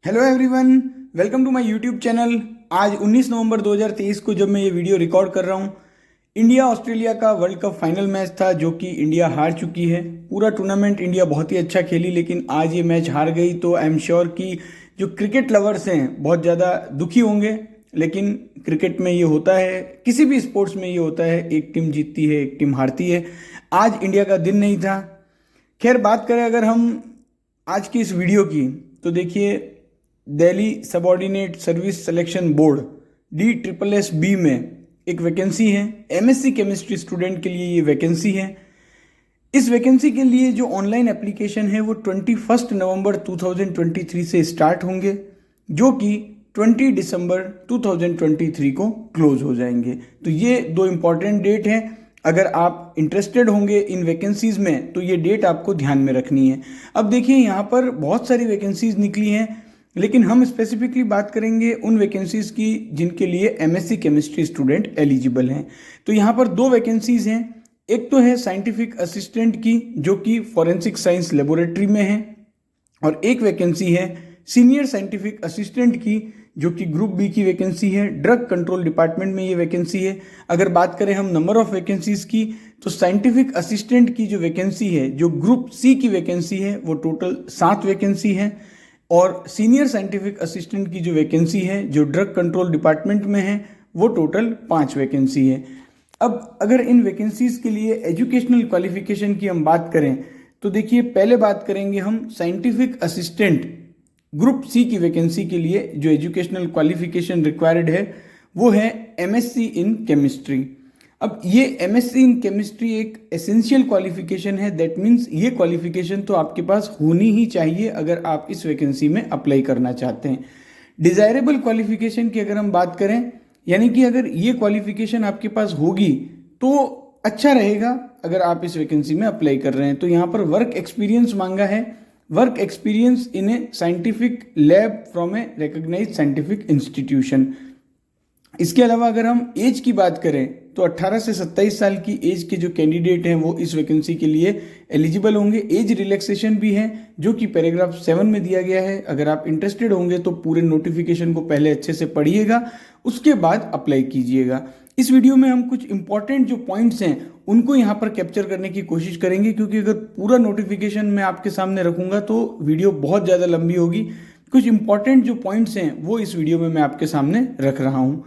Hello everyone, welcome to my YouTube channel. आज 19 नवंबर 2023 को जब मैं ये वीडियो रिकॉर्ड कर रहा हूँ, इंडिया ऑस्ट्रेलिया का वर्ल्ड कप फाइनल मैच था जो कि इंडिया हार चुकी है। पूरा टूर्नामेंट इंडिया बहुत ही अच्छा खेली, लेकिन आज ये मैच हार गई। तो आई एम श्योर कि जो क्रिकेट लवर्स हैं बहुत ज़्यादा दुखी होंगे, लेकिन क्रिकेट में ये होता है, किसी भी स्पोर्ट्स में ये होता है, एक टीम जीतती है एक टीम हारती है। आज इंडिया का दिन नहीं था। खैर, बात करें अगर हम आज की इस वीडियो की, तो देखिए, Delhi subordinate service selection board DSSB में एक वैकेंसी है। MSc केमिस्ट्री स्टूडेंट के लिए ये वैकेंसी है। इस वैकेंसी के लिए जो ऑनलाइन एप्लीकेशन है वो 21 नवंबर 2023 से स्टार्ट होंगे, जो कि 20 दिसंबर 2023 को क्लोज हो जाएंगे। तो ये दो इम्पॉर्टेंट डेट हैं। अगर आप इंटरेस्टेड होंगे इन वैकेंसीज में तो ये डेट आपको ध्यान में रखनी है। अब देखिए, यहाँ पर बहुत सारी वैकेंसीज निकली हैं, लेकिन हम स्पेसिफिकली बात करेंगे उन वैकेंसीज की जिनके लिए MSc केमिस्ट्री स्टूडेंट एलिजिबल हैं। तो यहाँ पर दो वैकेंसीज हैं। एक तो है साइंटिफिक असिस्टेंट की, जो कि फॉरेंसिक साइंस लेबोरेटरी में है, और एक वैकेंसी है सीनियर साइंटिफिक असिस्टेंट की, जो कि ग्रुप बी की वैकेंसी है। ड्रग कंट्रोल डिपार्टमेंट में ये वैकेंसी है। अगर बात करें हम नंबर ऑफ वैकेंसीज की, तो साइंटिफिक असिस्टेंट की जो वैकेंसी है, जो ग्रुप सी की वैकेंसी है, वो टोटल 7 वैकेंसी है। और सीनियर साइंटिफिक असिस्टेंट की जो वैकेंसी है, जो ड्रग कंट्रोल डिपार्टमेंट में है, वो टोटल 5 वैकेंसी है। अब अगर इन वैकेंसीज के लिए एजुकेशनल क्वालिफिकेशन की हम बात करें, तो देखिए, पहले बात करेंगे हम साइंटिफिक असिस्टेंट ग्रुप सी की वैकेंसी के लिए जो एजुकेशनल क्वालिफिकेशन रिक्वायर्ड है वो है MSc इन केमिस्ट्री। अब ये MSc इन केमिस्ट्री एक एसेंशियल क्वालिफिकेशन है। दैट मीन्स ये क्वालिफिकेशन तो आपके पास होनी ही चाहिए अगर आप इस वैकेंसी में अप्लाई करना चाहते हैं। डिजायरेबल क्वालिफिकेशन की अगर हम बात करें, यानी कि अगर ये क्वालिफिकेशन आपके पास होगी तो अच्छा रहेगा अगर आप इस वैकेंसी में अप्लाई कर रहे हैं। तो यहाँ पर वर्क एक्सपीरियंस मांगा है, work experience in a scientific lab from a recognised scientific institution. इसके अलावा अगर हम एज की बात करें, तो 18 से 27 साल की एज के जो कैंडिडेट हैं वो इस वैकेंसी के लिए एलिजिबल होंगे। एज रिलैक्सेशन भी है, जो कि पैराग्राफ 7 में दिया गया है। अगर आप इंटरेस्टेड होंगे तो पूरे नोटिफिकेशन को पहले अच्छे से पढ़िएगा, उसके बाद अप्लाई कीजिएगा। इस वीडियो में हम कुछ इंपॉर्टेंट जो पॉइंट्स हैं उनको यहाँ पर कैप्चर करने की कोशिश करेंगे, क्योंकि अगर पूरा नोटिफिकेशन मैं आपके सामने रखूंगा तो वीडियो बहुत ज़्यादा लंबी होगी। कुछ इंपॉर्टेंट जो पॉइंट्स हैं वो इस वीडियो में मैं आपके सामने रख रहा हूँ।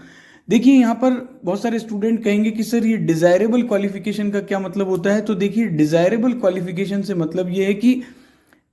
देखिए, यहाँ पर बहुत सारे स्टूडेंट कहेंगे कि सर ये डिजायरेबल क्वालिफिकेशन का क्या मतलब होता है। तो देखिए, डिजायरेबल क्वालिफिकेशन से मतलब ये है कि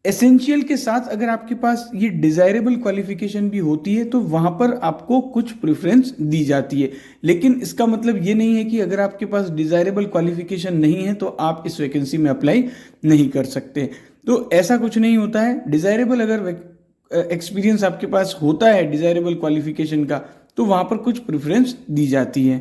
एसेंशियल के साथ अगर आपके पास ये डिजायरेबल क्वालिफिकेशन भी होती है तो वहां पर आपको कुछ प्रेफरेंस दी जाती है। लेकिन इसका मतलब ये नहीं है कि अगर आपके पास डिजायरेबल क्वालिफिकेशन नहीं है तो आप इस वैकेंसी में अप्लाई नहीं कर सकते। तो ऐसा कुछ नहीं होता है। डिजायरेबल अगर एक्सपीरियंस आपके पास होता है डिजायरेबल क्वालिफिकेशन का, तो वहां पर कुछ प्रेफरेंस दी जाती है।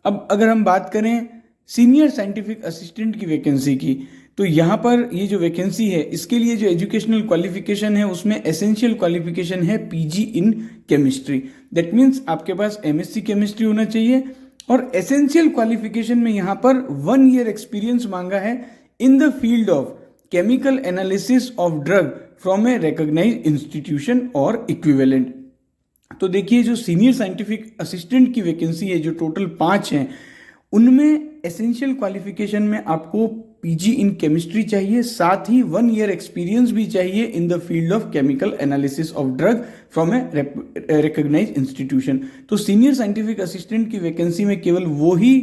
अब अगर हम बात करें सीनियर साइंटिफिक असिस्टेंट की वैकेंसी की, तो यहाँ पर ये जो वैकेंसी है इसके लिए जो एजुकेशनल क्वालिफिकेशन है उसमें एसेंशियल क्वालिफिकेशन है PG in chemistry. That means आपके पास MSc केमिस्ट्री होना चाहिए। और एसेंशियल क्वालिफिकेशन में यहाँ पर 1 ईयर एक्सपीरियंस मांगा है in the field of chemical analysis of drug from a recognised institution और इक्विवेलेंट। तो देखिए, जो सीनियर साइंटिफिक असिस्टेंट की वैकेंसी है, जो टोटल 5 हैं, उनमें एसेंशियल क्वालिफिकेशन में आपको PG इन केमिस्ट्री चाहिए, साथ ही 1 ईयर एक्सपीरियंस भी चाहिए in the field of chemical analysis of drug from a recognised institution. तो सीनियर साइंटिफिक असिस्टेंट की वैकेंसी में केवल वो ही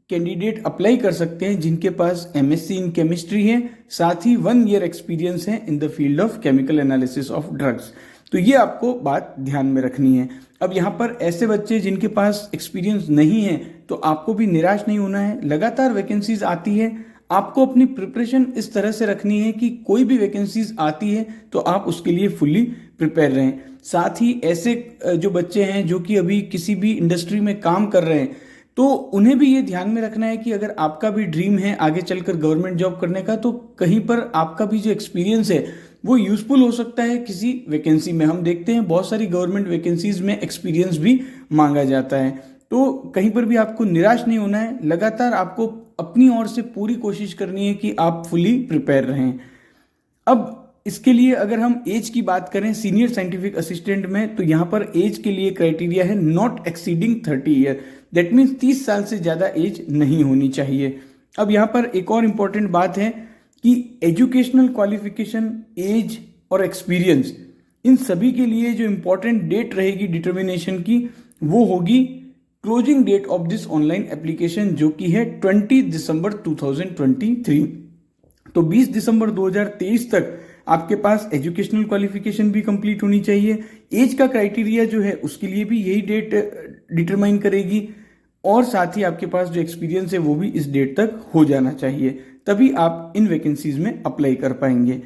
कैंडिडेट अप्लाई कर सकते हैं जिनके पास MSc इन केमिस्ट्री है, साथ ही 1 ईयर एक्सपीरियंस है in the field of chemical analysis of drugs. तो ये आपको बात ध्यान में रखनी है। अब यहाँ पर ऐसे बच्चे जिनके पास एक्सपीरियंस नहीं है, तो आपको भी निराश नहीं होना है। लगातार वैकेंसीज आती है, आपको अपनी प्रिपरेशन इस तरह से रखनी है कि कोई भी वैकेंसीज आती है तो आप उसके लिए फुल्ली प्रिपेयर रहें। साथ ही ऐसे जो बच्चे हैं जो कि अभी किसी भी इंडस्ट्री में काम कर रहे हैं, तो उन्हें भी ये ध्यान में रखना है कि अगर आपका भी ड्रीम है आगे चलकर गवर्नमेंट जॉब करने का, तो कहीं पर आपका भी जो एक्सपीरियंस है वो यूजफुल हो सकता है किसी वैकेंसी में। हम देखते हैं बहुत सारी गवर्नमेंट वैकेंसीज में एक्सपीरियंस भी मांगा जाता है। तो कहीं पर भी आपको निराश नहीं होना है। लगातार आपको अपनी ओर से पूरी कोशिश करनी है कि आप फुली प्रिपेयर रहें। अब इसके लिए अगर हम एज की बात करें सीनियर साइंटिफिक असिस्टेंट में, तो यहाँ पर एज के लिए क्राइटेरिया है not exceeding 30 year. That means 30 साल से ज़्यादा एज नहीं होनी चाहिए। अब यहाँ पर एक और इम्पॉर्टेंट बात है कि एजुकेशनल क्वालिफिकेशन, एज और एक्सपीरियंस, इन सभी के लिए जो इम्पोर्टेंट डेट रहेगी डिटर्मिनेशन की, वो होगी closing date of this online application, जो कि है 20 दिसंबर 2023। तो 20 दिसंबर 2023 तक आपके पास एजुकेशनल क्वालिफिकेशन भी कंप्लीट होनी चाहिए। एज का क्राइटेरिया जो है उसके लिए भी यही डेट डिटरमाइन करेगी, और साथ ही आपके पास जो एक्सपीरियंस है वो भी इस डेट तक हो जाना चाहिए, तभी आप इन वैकेंसीज में अप्लाई कर पाएंगे।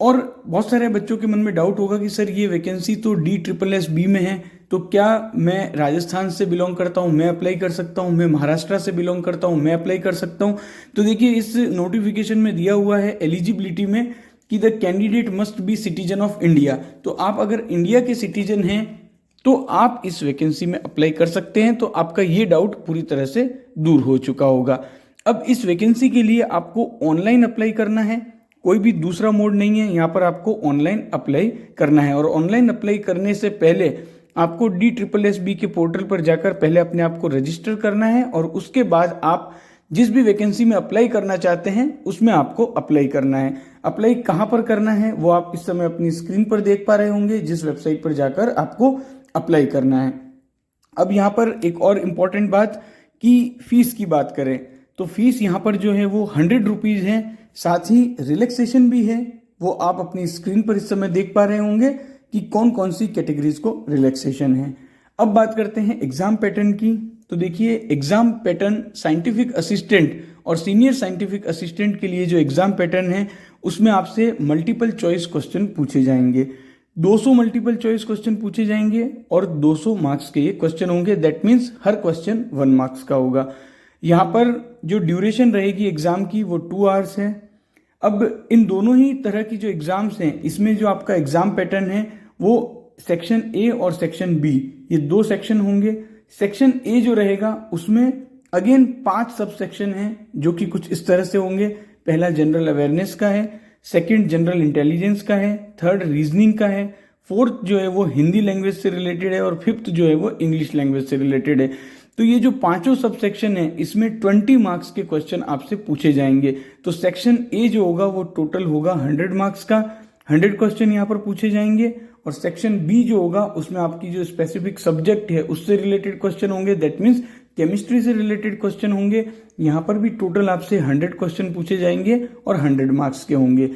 और बहुत सारे बच्चों के मन में डाउट होगा कि सर ये वैकेंसी तो DSSB में है, तो क्या मैं राजस्थान से बिलोंग करता हूँ मैं अप्लाई कर सकता हूँ, मैं महाराष्ट्र से बिलोंग करता हूँ मैं अप्लाई कर सकता हूँ? तो देखिए, इस नोटिफिकेशन में दिया हुआ है एलिजिबिलिटी में कि the candidate must be citizen of India. तो आप अगर इंडिया के सिटीजन हैं तो आप इस वैकेंसी में अप्लाई कर सकते हैं। तो आपका ये डाउट पूरी तरह से दूर हो चुका होगा। अब इस वैकेंसी के लिए आपको ऑनलाइन अप्लाई करना है, कोई भी दूसरा मोड नहीं है। यहाँ पर आपको ऑनलाइन अप्लाई करना है, और ऑनलाइन अप्लाई करने से पहले आपको DSSB के पोर्टल पर जाकर पहले अपने आप को रजिस्टर करना है, और उसके बाद आप जिस भी वैकेंसी में अप्लाई करना चाहते हैं उसमें आपको अप्लाई करना है। अप्लाई कहाँ पर करना है वो आप इस समय अपनी स्क्रीन पर देख पा रहे होंगे, जिस वेबसाइट पर जाकर आपको अप्लाई करना है। अब यहाँ पर एक और इम्पॉर्टेंट बात कि फीस की बात करें, तो फीस यहाँ पर जो है वो 100 रुपीज़ है। साथ ही रिलैक्सेशन भी है, वो आप अपनी स्क्रीन पर इस समय देख पा रहे होंगे कि कौन कौन सी कैटेगरीज को रिलैक्सेशन है। अब बात करते हैं एग्जाम पैटर्न की। तो देखिए, एग्जाम पैटर्न साइंटिफिक असिस्टेंट और सीनियर साइंटिफिक असिस्टेंट के लिए जो एग्जाम पैटर्न है उसमें आपसे मल्टीपल चॉइस क्वेश्चन पूछे जाएंगे। 200 मल्टीपल चॉइस क्वेश्चन पूछे जाएंगे और 200 मार्क्स के ये क्वेश्चन होंगे। That means her question 1 marks का होगा। यहाँ पर जो ड्यूरेशन रहेगी एग्जाम की वो 2 आवर्स है। अब इन दोनों ही तरह की जो एग्जाम्स हैं, इसमें जो आपका एग्जाम पैटर्न है वो सेक्शन ए और सेक्शन बी, ये 2 सेक्शन होंगे। सेक्शन ए जो रहेगा उसमें अगेन 5 सब सेक्शन हैं, जो कि कुछ इस तरह से होंगे। पहला जनरल अवेयरनेस का है, सेकंड जनरल इंटेलिजेंस का है, थर्ड रीजनिंग का है, फोर्थ जो है वो हिंदी लैंग्वेज से रिलेटेड है, और फिफ्थ जो है वो इंग्लिश लैंग्वेज से रिलेटेड है। तो ये जो 5 सब सेक्शन है इसमें 20 मार्क्स के क्वेश्चन आपसे पूछे जाएंगे। तो सेक्शन ए जो होगा वो टोटल होगा 100 मार्क्स का, 100 क्वेश्चन यहाँ पर पूछे जाएंगे। और सेक्शन बी जो होगा उसमें आपकी जो स्पेसिफिक सब्जेक्ट है उससे रिलेटेड क्वेश्चन होंगे। दैट मीन्स केमिस्ट्री से रिलेटेड क्वेश्चन होंगे। यहाँ पर भी टोटल आपसे 100 क्वेश्चन पूछे जाएंगे और 100 मार्क्स के होंगे।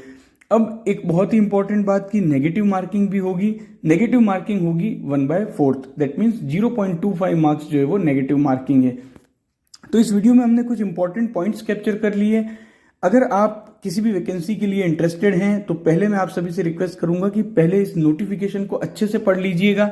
अब एक बहुत ही इंपॉर्टेंट बात की नेगेटिव मार्किंग भी होगी। नेगेटिव मार्किंग होगी 1/4, दैट मीन्स 0.25 मार्क्स जो है वो नेगेटिव मार्किंग है। तो इस वीडियो में हमने कुछ इंपॉर्टेंट पॉइंट्स कैप्चर कर लिए। अगर आप किसी भी वैकेंसी के लिए इंटरेस्टेड हैं तो पहले मैं आप सभी से रिक्वेस्ट करूंगा कि पहले इस नोटिफिकेशन को अच्छे से पढ़ लीजिएगा।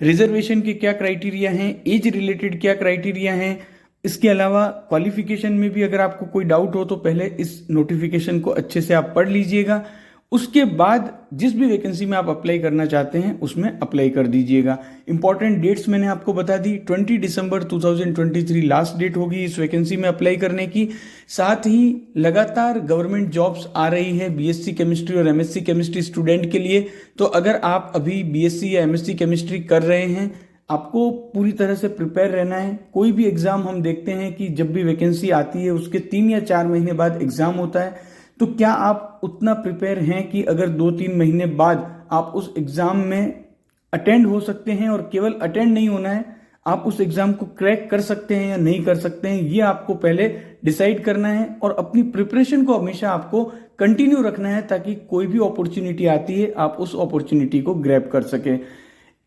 रिजर्वेशन के क्या क्राइटेरिया हैं, एज रिलेटेड क्या क्राइटेरिया हैं, इसके अलावा क्वालिफिकेशन में भी अगर आपको कोई डाउट हो तो पहले इस नोटिफिकेशन को अच्छे से आप पढ़ लीजिएगा। उसके बाद जिस भी वैकेंसी में आप अप्लाई करना चाहते हैं उसमें अप्लाई कर दीजिएगा। इंपॉर्टेंट डेट्स मैंने आपको बता दी। 20 दिसंबर 2023 लास्ट डेट होगी इस वैकेंसी में अप्लाई करने की। साथ ही लगातार गवर्नमेंट जॉब्स आ रही है BSc केमिस्ट्री और MSc केमिस्ट्री स्टूडेंट के लिए। तो अगर आप अभी BSc या MSc केमिस्ट्री कर रहे हैं, आपको पूरी तरह से प्रिपेयर रहना है। कोई भी एग्जाम हम देखते हैं कि जब भी वैकेंसी आती है उसके 3 या 4 महीने बाद एग्जाम होता है। तो क्या आप उतना प्रिपेयर हैं कि अगर 2-3 महीने बाद आप उस एग्जाम में अटेंड हो सकते हैं, और केवल अटेंड नहीं होना है, आप उस एग्जाम को क्रैक कर सकते हैं या नहीं कर सकते हैं, ये आपको पहले डिसाइड करना है। और अपनी प्रिपरेशन को हमेशा आपको कंटिन्यू रखना है ताकि कोई भी अपॉर्चुनिटी आती है आप उस अपॉर्चुनिटी को ग्रैब कर सके।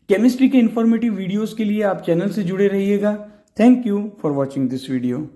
केमिस्ट्री के इंफॉर्मेटिव वीडियोस के लिए आप चैनल से जुड़े रहिएगा। Thank you for watching this video.